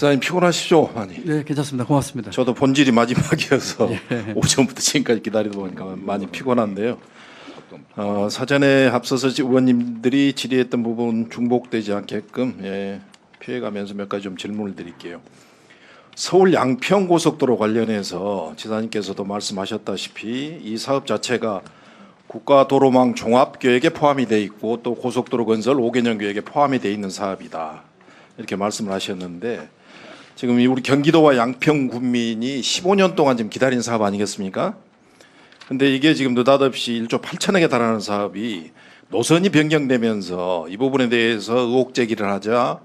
지사님 피곤하시죠? 많이. 네, 괜찮습니다. 고맙습니다. 저도 본질이 마지막이어서 예. 오전부터 지금까지 기다리다 보니까 많이 피곤한데요. 사전에 앞서서 의원님들이 질의했던 부분 중복되지 않게끔 피해가면서 몇 가지 좀 질문을 드릴게요. 서울 양평 고속도로 관련해서 지사님께서도 말씀하셨다시피 이 사업 자체가 국가도로망 종합계획에 포함이 돼 있고 또 고속도로 건설 5개년 계획에 포함이 돼 있는 사업이다. 이렇게 말씀을 하셨는데 지금 우리 경기도와 양평 군민이 15년 동안 지금 기다린 사업 아니겠습니까? 근데 이게 지금 느닷없이 1조 8천억에 달하는 사업이 노선이 변경되면서 이 부분에 대해서 의혹 제기를 하자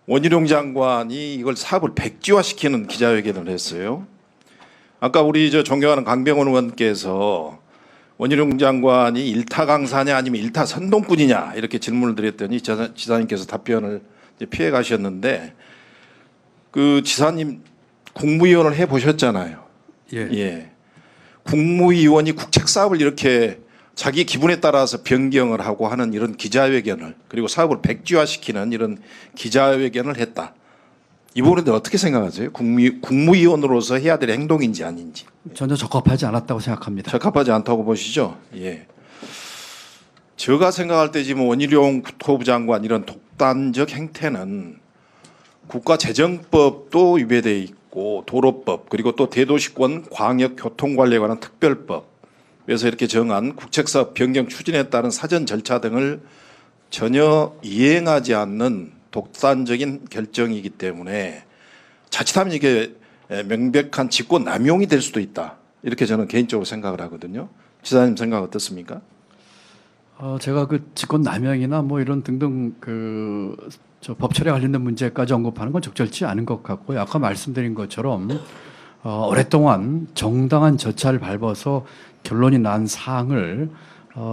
원희룡 장관이 이걸 사업을 백지화시키는 기자회견을 했어요. 아까 우리 존경하는 강병원 의원께서 원희룡 장관이 일타 강사냐 아니면 일타 선동꾼이냐 이렇게 질문을 드렸더니 지사님께서 답변을 피해 가셨는데 그 지사님 국무위원을 해 보셨잖아요. 예. 국무위원이 국책 사업을 이렇게 자기 기분에 따라서 변경을 하고 하는 이런 기자회견을 그리고 사업을 백지화시키는 이런 기자회견을 했다. 이 부분에 대해 어떻게 생각하세요? 국무위원으로서 해야 될 행동인지 아닌지. 전혀 적합하지 않았다고 생각합니다. 적합하지 않다고 보시죠? 예. 제가 생각할 때 지금 원희룡 국토부 장관 이런 독단적 행태는 국가재정법도 위배되어 있고 도로법 그리고 또 대도시권 광역교통관리에 관한 특별법에서 이렇게 정한 국책사업 변경 추진에 따른 사전 절차 등을 전혀 이행하지 않는 독단적인 결정이기 때문에 자칫하면 이게 명백한 직권 남용이 될 수도 있다. 이렇게 저는 개인적으로 생각을 하거든요. 지사님 생각 어떻습니까? 제가 그 직권 남용이나 뭐 이런 등등 저 법철에 관련된 문제까지 언급하는 건 적절치 않은 것 같고요. 아까 말씀드린 것처럼 오랫동안 정당한 절차를 밟아서 결론이 난 사항을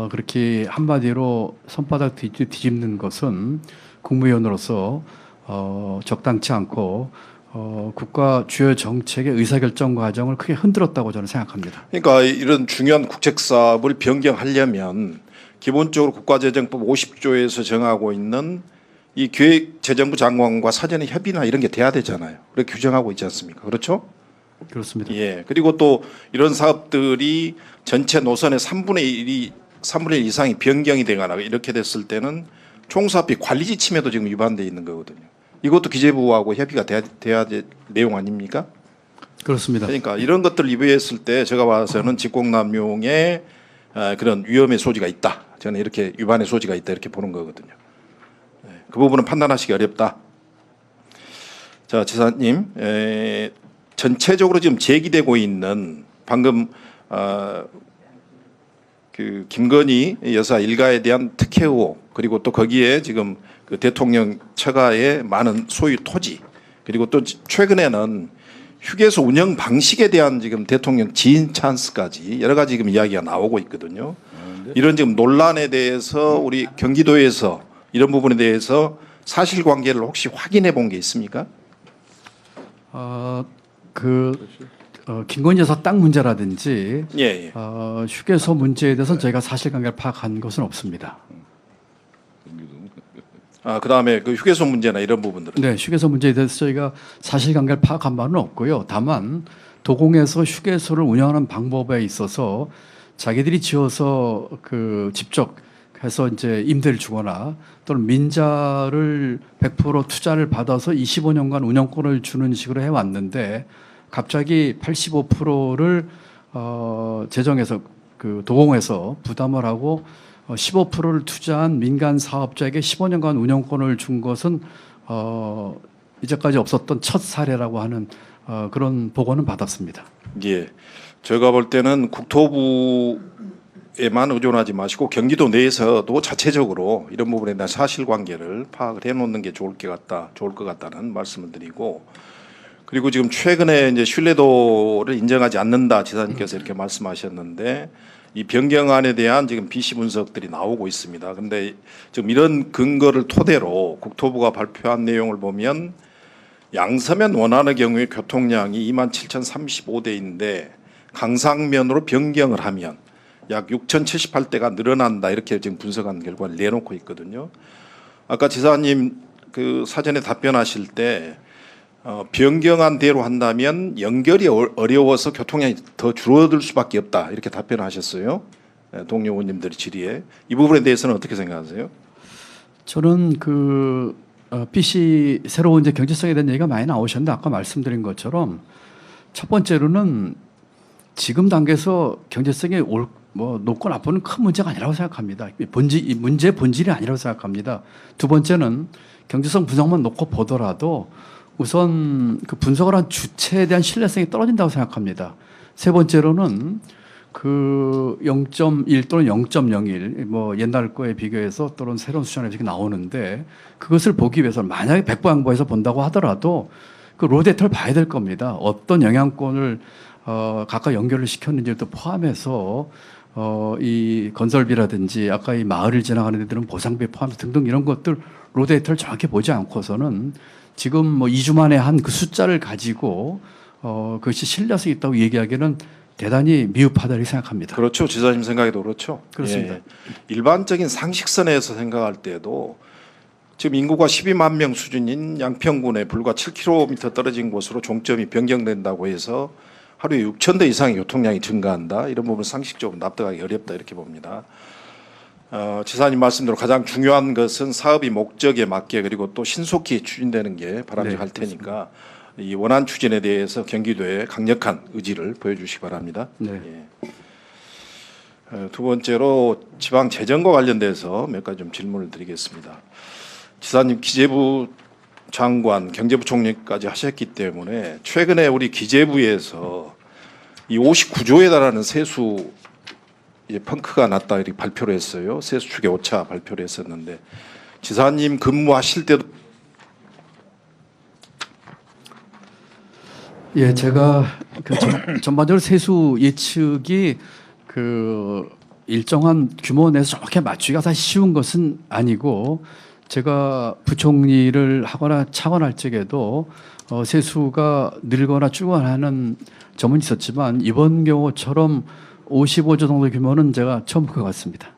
그렇게 한마디로 손바닥 뒤집는 것은 국무위원으로서 적당치 않고 국가 주요 정책의 의사결정 과정을 크게 흔들었다고 저는 생각합니다. 그러니까 이런 중요한 국책사업을 변경하려면 기본적으로 국가재정법 50조에서 정하고 있는 이 기획재정부 장관과 사전에 협의나 이런 게 돼야 되잖아요. 그렇게 규정하고 있지 않습니까? 그렇죠? 그렇습니다. 예. 그리고 또 이런 사업들이 전체 노선의 3분의 1 이상이 변경이 되거나 이렇게 됐을 때는 총사업비 관리 지침에도 지금 위반돼 있는 거거든요. 이것도 기재부하고 협의가 돼야 될 내용 아닙니까? 그렇습니다. 그러니까 이런 것들을 위배했을 때 제가 봐서는 직권남용의 그런 위험의 소지가 있다. 저는 이렇게 위반의 소지가 있다 이렇게 보는 거거든요. 그 부분은 판단하시기 어렵다. 자, 지사님, 전체적으로 지금 제기되고 있는 방금 그 김건희 여사 일가에 대한 특혜 의혹 그리고 또 거기에 지금 그 대통령 처가의 많은 소유 토지 그리고 또 최근에는 휴게소 운영 방식에 대한 지금 대통령 지인 찬스까지 여러 가지 지금 이야기가 나오고 있거든요. 이런 지금 논란에 대해서 우리 경기도에서 이런 부분에 대해서 사실관계를 혹시 확인해 본 게 있습니까? 김건희 여사 땅 문제라든지 예. 휴게소 문제에 대해서 저희가 사실관계를 파악한 것은 없습니다. 그다음에 그 휴게소 문제나 이런 부분들은 네, 휴게소 문제에 대해서 저희가 사실관계를 파악한 바는 없고요. 다만 도공에서 휴게소를 운영하는 방법에 있어서 자기들이 지어서 직접 해서 이제 임대를 주거나 또는 민자를 100% 투자를 받아서 25년간 운영권을 주는 식으로 해왔는데 갑자기 85%를 재정에서 도공에서 부담을 하고 15%를 투자한 민간 사업자에게 15년간 운영권을 준 것은 이제까지 없었던 첫 사례라고 하는 그런 보고는 받았습니다. 예. 제가 볼 때는 국토부에만 의존하지 마시고 경기도 내에서도 자체적으로 이런 부분에 대한 사실관계를 파악을 해놓는 게 좋을 것 같다는 말씀을 드리고 그리고 지금 최근에 이제 신뢰도를 인정하지 않는다 지사님께서 이렇게 말씀하셨는데 이 변경안에 대한 지금 BC 분석들이 나오고 있습니다. 그런데 지금 이런 근거를 토대로 국토부가 발표한 내용을 보면 양서면 원안의 경우에 교통량이 27,035대인데 강상면으로 변경을 하면 약 6,078대가 늘어난다 이렇게 지금 분석한 결과를 내놓고 있거든요. 아까 지사님 그 사전에 답변하실 때 변경한 대로 한다면 연결이 어려워서 교통량이 더 줄어들 수밖에 없다 이렇게 답변하셨어요. 동료 의원님들의 질의에 이 부분에 대해서는 어떻게 생각하세요? 저는 PC 새로운 이제 경제성에 대한 얘기가 많이 나오셨는데 아까 말씀드린 것처럼 첫 번째로는 지금 단계에서 경제성이 높고 나쁘는 큰 문제가 아니라고 생각합니다. 이 문제의 본질이 아니라고 생각합니다. 두 번째는 경제성 분석만 놓고 보더라도 우선 그 분석을 한 주체에 대한 신뢰성이 떨어진다고 생각합니다. 세 번째로는 0.1 또는 0.01 뭐 옛날 거에 비교해서 또는 새로운 수준에 이렇게 나오는데 그것을 보기 위해서 만약에 백부양보해서 본다고 하더라도 그 로데이터를 봐야 될 겁니다. 어떤 영향권을 각각 연결을 시켰는지도 포함해서 이 건설비라든지 아까 이 마을을 지나가는 데들은 보상비 포함 등등 이런 것들 로데이터를 정확히 보지 않고서는 지금 뭐 2주 만에 한 그 숫자를 가지고 그것이 신뢰성이 있다고 얘기하기는 대단히 미흡하다 이렇게 생각합니다. 그렇죠. 지사님 생각에도 그렇죠. 그렇습니다. 예. 일반적인 상식선에서 생각할 때도 지금 인구가 12만 명 수준인 양평군에 불과 7km 떨어진 곳으로 종점이 변경된다고 해서 하루에 6,000대 이상의 교통량이 증가한다. 이런 부분 상식적으로 납득하기 어렵다 이렇게 봅니다. 지사님 말씀대로 가장 중요한 것은 사업이 목적에 맞게 그리고 또 신속히 추진되는 게 바람직할 테니까 이 원안 추진에 대해서 경기도에 강력한 의지를 보여주시기 바랍니다. 네. 두 번째로 지방 재정과 관련돼서 몇 가지 좀 질문을 드리겠습니다. 지사님 기재부 장관, 경제부총리까지 하셨기 때문에 최근에 우리 기재부에서 이 59조에 달하는 세수 펑크가 났다 이렇게 발표를 했어요. 세수 추계 오차 발표를 했었는데 지사님 근무하실 때도 예, 제가 전반적으로 세수 예측이 일정한 규모 내에서 정확히 맞추기가 사실 쉬운 것은 아니고 제가 부총리를 하거나 차관할 적에도 세수가 늘거나 줄거나 하는 점은 있었지만 이번 경우처럼 55조 정도 규모는 제가 처음 본 것 같습니다.